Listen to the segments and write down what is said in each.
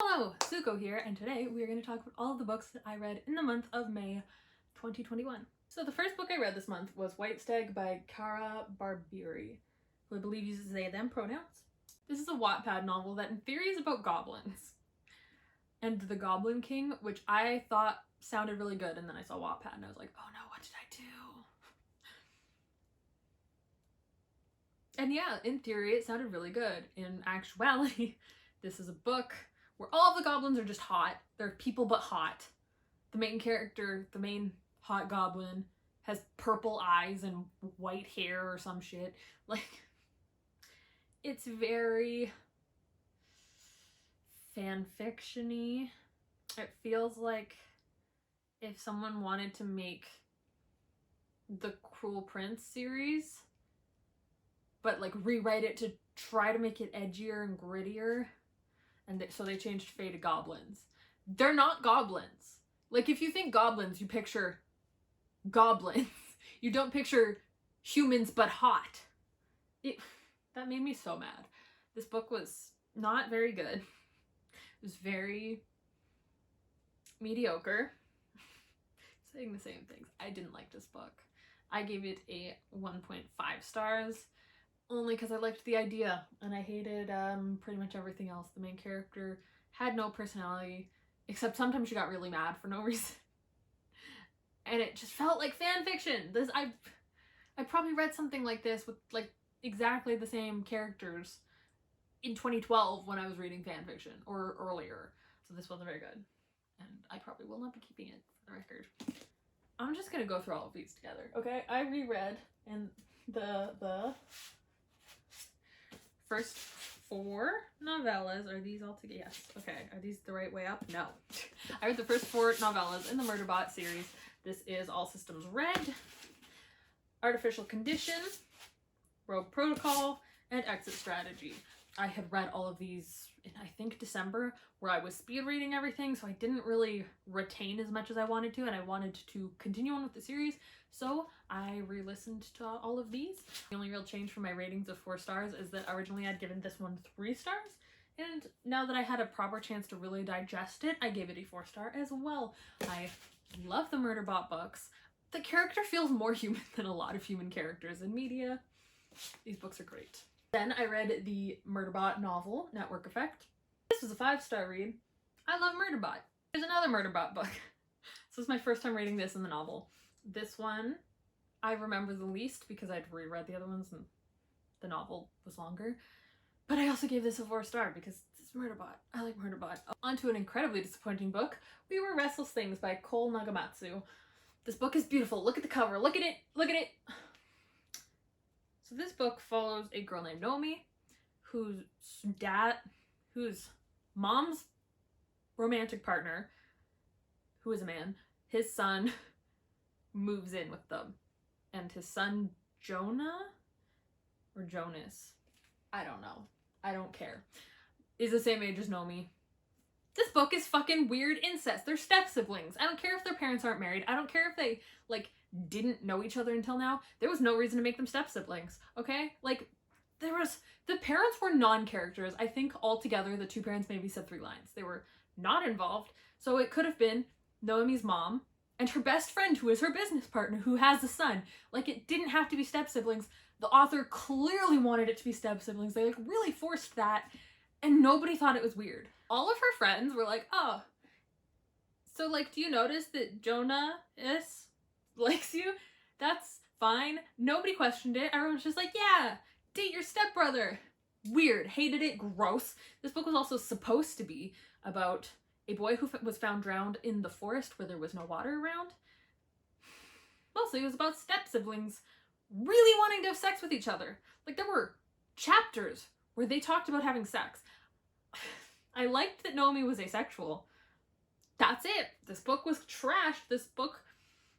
Hello, Zuko here, and today we are going to talk about all of the books that I read in the month of May 2021. So the first book I read this month was White Stag by Cara Barbieri, who I believe uses they, them pronouns. This is a Wattpad novel that in theory is about goblins and the Goblin King, which I thought sounded really good, and then I saw Wattpad and I was like, oh no, what did I do? And yeah, in theory it sounded really good. In actuality, this is a book where all of the goblins are just hot. They're people but hot. The main character, the main hot goblin, has purple eyes and white hair or some shit. Like, it's very fanfiction-y. It feels like if someone wanted to make the Cruel Prince series, but like rewrite it to try to make it edgier and grittier, and so they changed Fae to goblins. They're not goblins. Like, if you think goblins, you picture goblins. You don't picture humans but hot. That made me so mad. This book was not very good. It was very mediocre. Saying the same things. I didn't like this book. I gave it a 1.5 stars. Only because I liked the idea, and I hated pretty much everything else. The main character had no personality, except sometimes she got really mad for no reason. And it just felt like fan fiction. I probably read something like this with like exactly the same characters in 2012 when I was reading fan fiction, or earlier. So this wasn't very good. And I probably will not be keeping it, for the record. I'm just gonna go through all of these together, okay? I reread, and the first 4 novellas. Are these all together? Yes. Okay. Are these the right way up? No. I read the first 4 novellas in the Murderbot series. This is All Systems Red, Artificial Condition, Rogue Protocol, and Exit Strategy. I had read all of these in, I think, December, where I was speed reading everything, so I didn't really retain as much as I wanted to, and I wanted to continue on with the series, so I re-listened to all of these. The only real change from my ratings of 4 stars is that originally I'd given this one 3 stars, and now that I had a proper chance to really digest it, I gave it a 4 star as well. I love the Murderbot books. The character feels more human than a lot of human characters in media. These books are great. Then I read the Murderbot novel, Network Effect. This was a 5-star read. I love Murderbot. There's another Murderbot book. This was my first time reading this in the novel. This one I remember the least because I'd reread the other ones and the novel was longer. But I also gave this a 4 star because it's Murderbot. I like Murderbot. On to an incredibly disappointing book. We Were Restless Things by Cole Nagamatsu. This book is beautiful. Look at the cover. Look at it. Look at it. So this book follows a girl named Naomi, whose mom's romantic partner, who is a man, his son moves in with them. And his son, Jonah? Or Jonas? I don't know. I don't care. Is the same age as Naomi. This book is fucking weird incest. They're step-siblings. I don't care if their parents aren't married. I don't care if they, like, didn't know each other until now. There was no reason to make them step-siblings, okay? Like, the parents were non-characters. I think altogether the 2 parents maybe said 3 lines. They were not involved. So it could have been Naomi's mom and her best friend, who is her business partner, who has a son. Like, it didn't have to be step-siblings. The author clearly wanted it to be step-siblings. They, like, really forced that, and nobody thought it was weird. All of her friends were like, oh, so, like, do you notice that Jonah likes you? That's fine. Nobody questioned it. Everyone's just like, yeah, date your stepbrother. Weird. Hated it. Gross. This book was also supposed to be about a boy who was found drowned in the forest where there was no water around. Mostly it was about step-siblings really wanting to have sex with each other. Like, there were chapters where they talked about having sex. I liked that Naomi was asexual. That's it. This book was trashed. This book,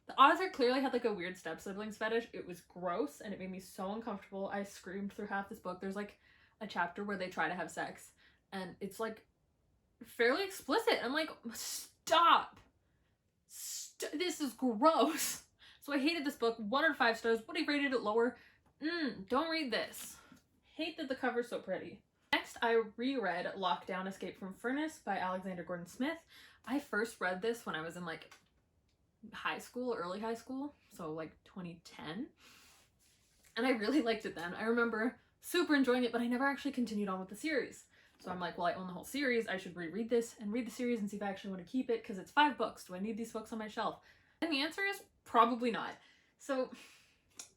the author clearly had like a weird step-siblings fetish. It was gross and it made me so uncomfortable. I screamed through half this book. There's like a chapter where they try to have sex and it's like fairly explicit. I'm like, stop. This is gross. So I hated this book. 1 out of 5 stars. Would have rated it lower. Don't read this. Hate that the cover's so pretty. Next Next, I reread Lockdown Escape from Furnace by Alexander Gordon Smith. I first read this when I was in like high school, early high school, so like 2010. And I really liked it then. I remember super enjoying it, but I never actually continued on with the series. So I'm like, well, I own the whole series. I should reread this and read the series and see if I actually want to keep it because it's 5 books. Do I need these books on my shelf? And the answer is probably not. So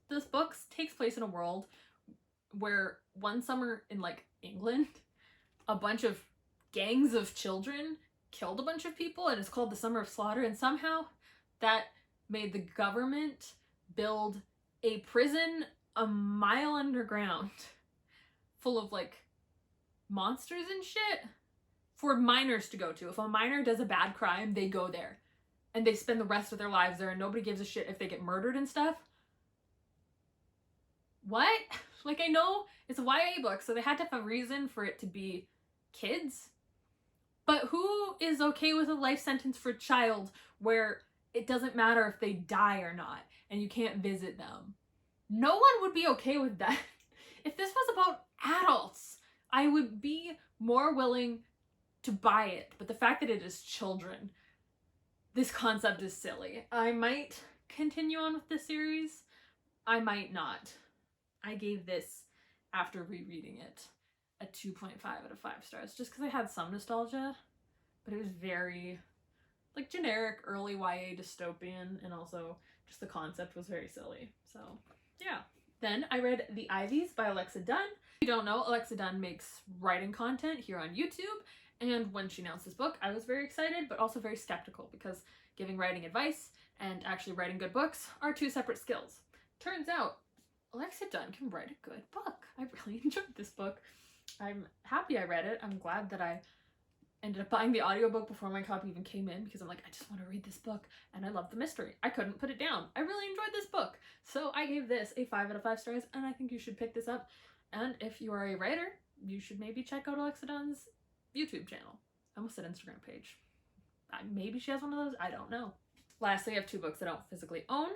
this book takes place in a world where one summer in like England, a bunch of gangs of children killed a bunch of people, and it's called the Summer of Slaughter, and somehow that made the government build a prison a mile underground full of like monsters and shit for minors to go to. If a minor does a bad crime, they go there and they spend the rest of their lives there, and nobody gives a shit if they get murdered and stuff. What? Like, I know it's a YA book, so they had to have a reason for it to be kids, but who is okay with a life sentence for a child where it doesn't matter if they die or not and you can't visit them? No one would be okay with that. If this was about adults, I would be more willing to buy it, but the fact that it is children, this concept is silly. I might continue on with this series, I might not. I gave this, after rereading it, a 2.5 out of 5 stars, just because I had some nostalgia, but it was very like generic early YA dystopian, and also just the concept was very silly. So yeah. Then I read The Ivies by Alexa Donne. If you don't know, Alexa Donne makes writing content here on YouTube, and when she announced this book, I was very excited, but also very skeptical, because giving writing advice and actually writing good books are 2 separate skills. Turns out, Alexa Donne can write a good book. I really enjoyed this book. I'm happy I read it. I'm glad that I ended up buying the audiobook before my copy even came in, because I'm like, I just want to read this book, and I love the mystery. I couldn't put it down. I really enjoyed this book. So I gave this a 5 out of 5 stars, and I think you should pick this up. And if you are a writer, you should maybe check out Alexa Donne's YouTube channel. I almost said Instagram page. Maybe she has one of those, I don't know. Lastly, I have 2 books I don't physically own.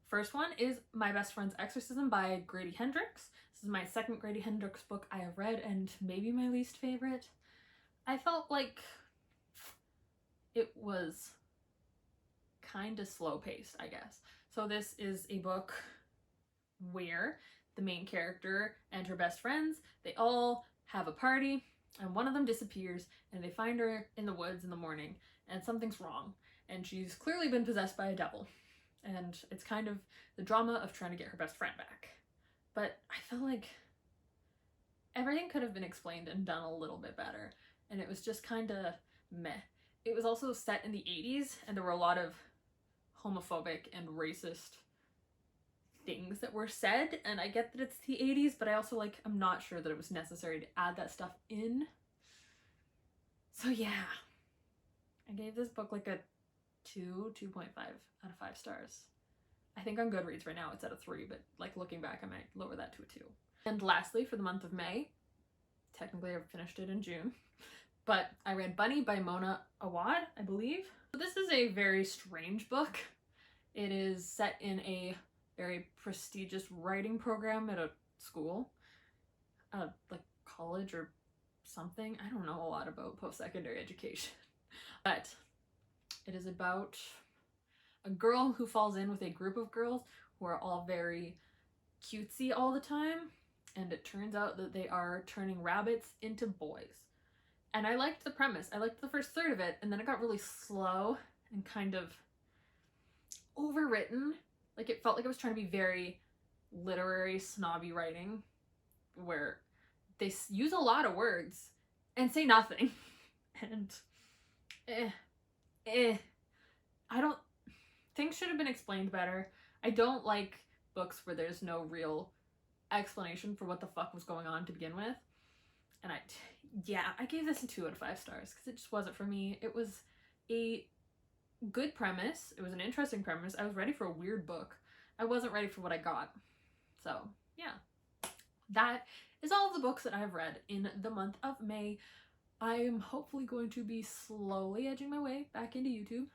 First one is My Best Friend's Exorcism by Grady Hendrix. This is my second Grady Hendrix book I have read, and maybe my least favorite. I felt like it was kind of slow paced, I guess. So this is a book where the main character and her best friends, they all have a party, and one of them disappears, and they find her in the woods in the morning, and something's wrong, and she's clearly been possessed by a devil. And it's kind of the drama of trying to get her best friend back. But I feel like everything could have been explained and done a little bit better, and it was just kind of meh. It was also set in the 80s, and there were a lot of homophobic and racist things that were said, and I get that it's the 80s, but I also like, I'm not sure that it was necessary to add that stuff in. So yeah, I gave this book like a 2.5 out of 5 stars. I think on Goodreads right now it's at a 3, but like looking back I might lower that to a 2. And lastly, for the month of May, technically I finished it in June, but I read Bunny by Mona Awad, I believe. So this is a very strange book. It is set in a very prestigious writing program at a school, like college or something. I don't know a lot about post-secondary education, but it is about a girl who falls in with a group of girls who are all very cutesy all the time, and it turns out that they are turning rabbits into boys. And I liked the premise. I liked the first third of it, and then it got really slow and kind of overwritten. Like, it felt like it was trying to be very literary, snobby writing, where they use a lot of words and say nothing. And I don't, things should have been explained better. I don't like books where there's no real explanation for what the fuck was going on to begin with. And I gave this a 2 out of 5 stars because it just wasn't for me. It was a good premise. It was an interesting premise. I was ready for a weird book. I wasn't ready for what I got. So yeah, that is all of the books that I've read in the month of May. I'm hopefully going to be slowly edging my way back into YouTube.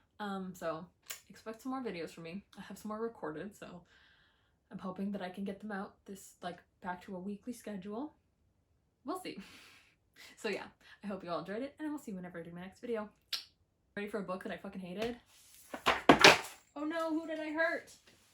So expect some more videos from me. I have some more recorded, so I'm hoping that I can get them out this, like, back to a weekly schedule. We'll see. So yeah, I hope you all enjoyed it, and I will see you whenever I do my next video. Ready for a book that I fucking hated? Oh no, who did I hurt?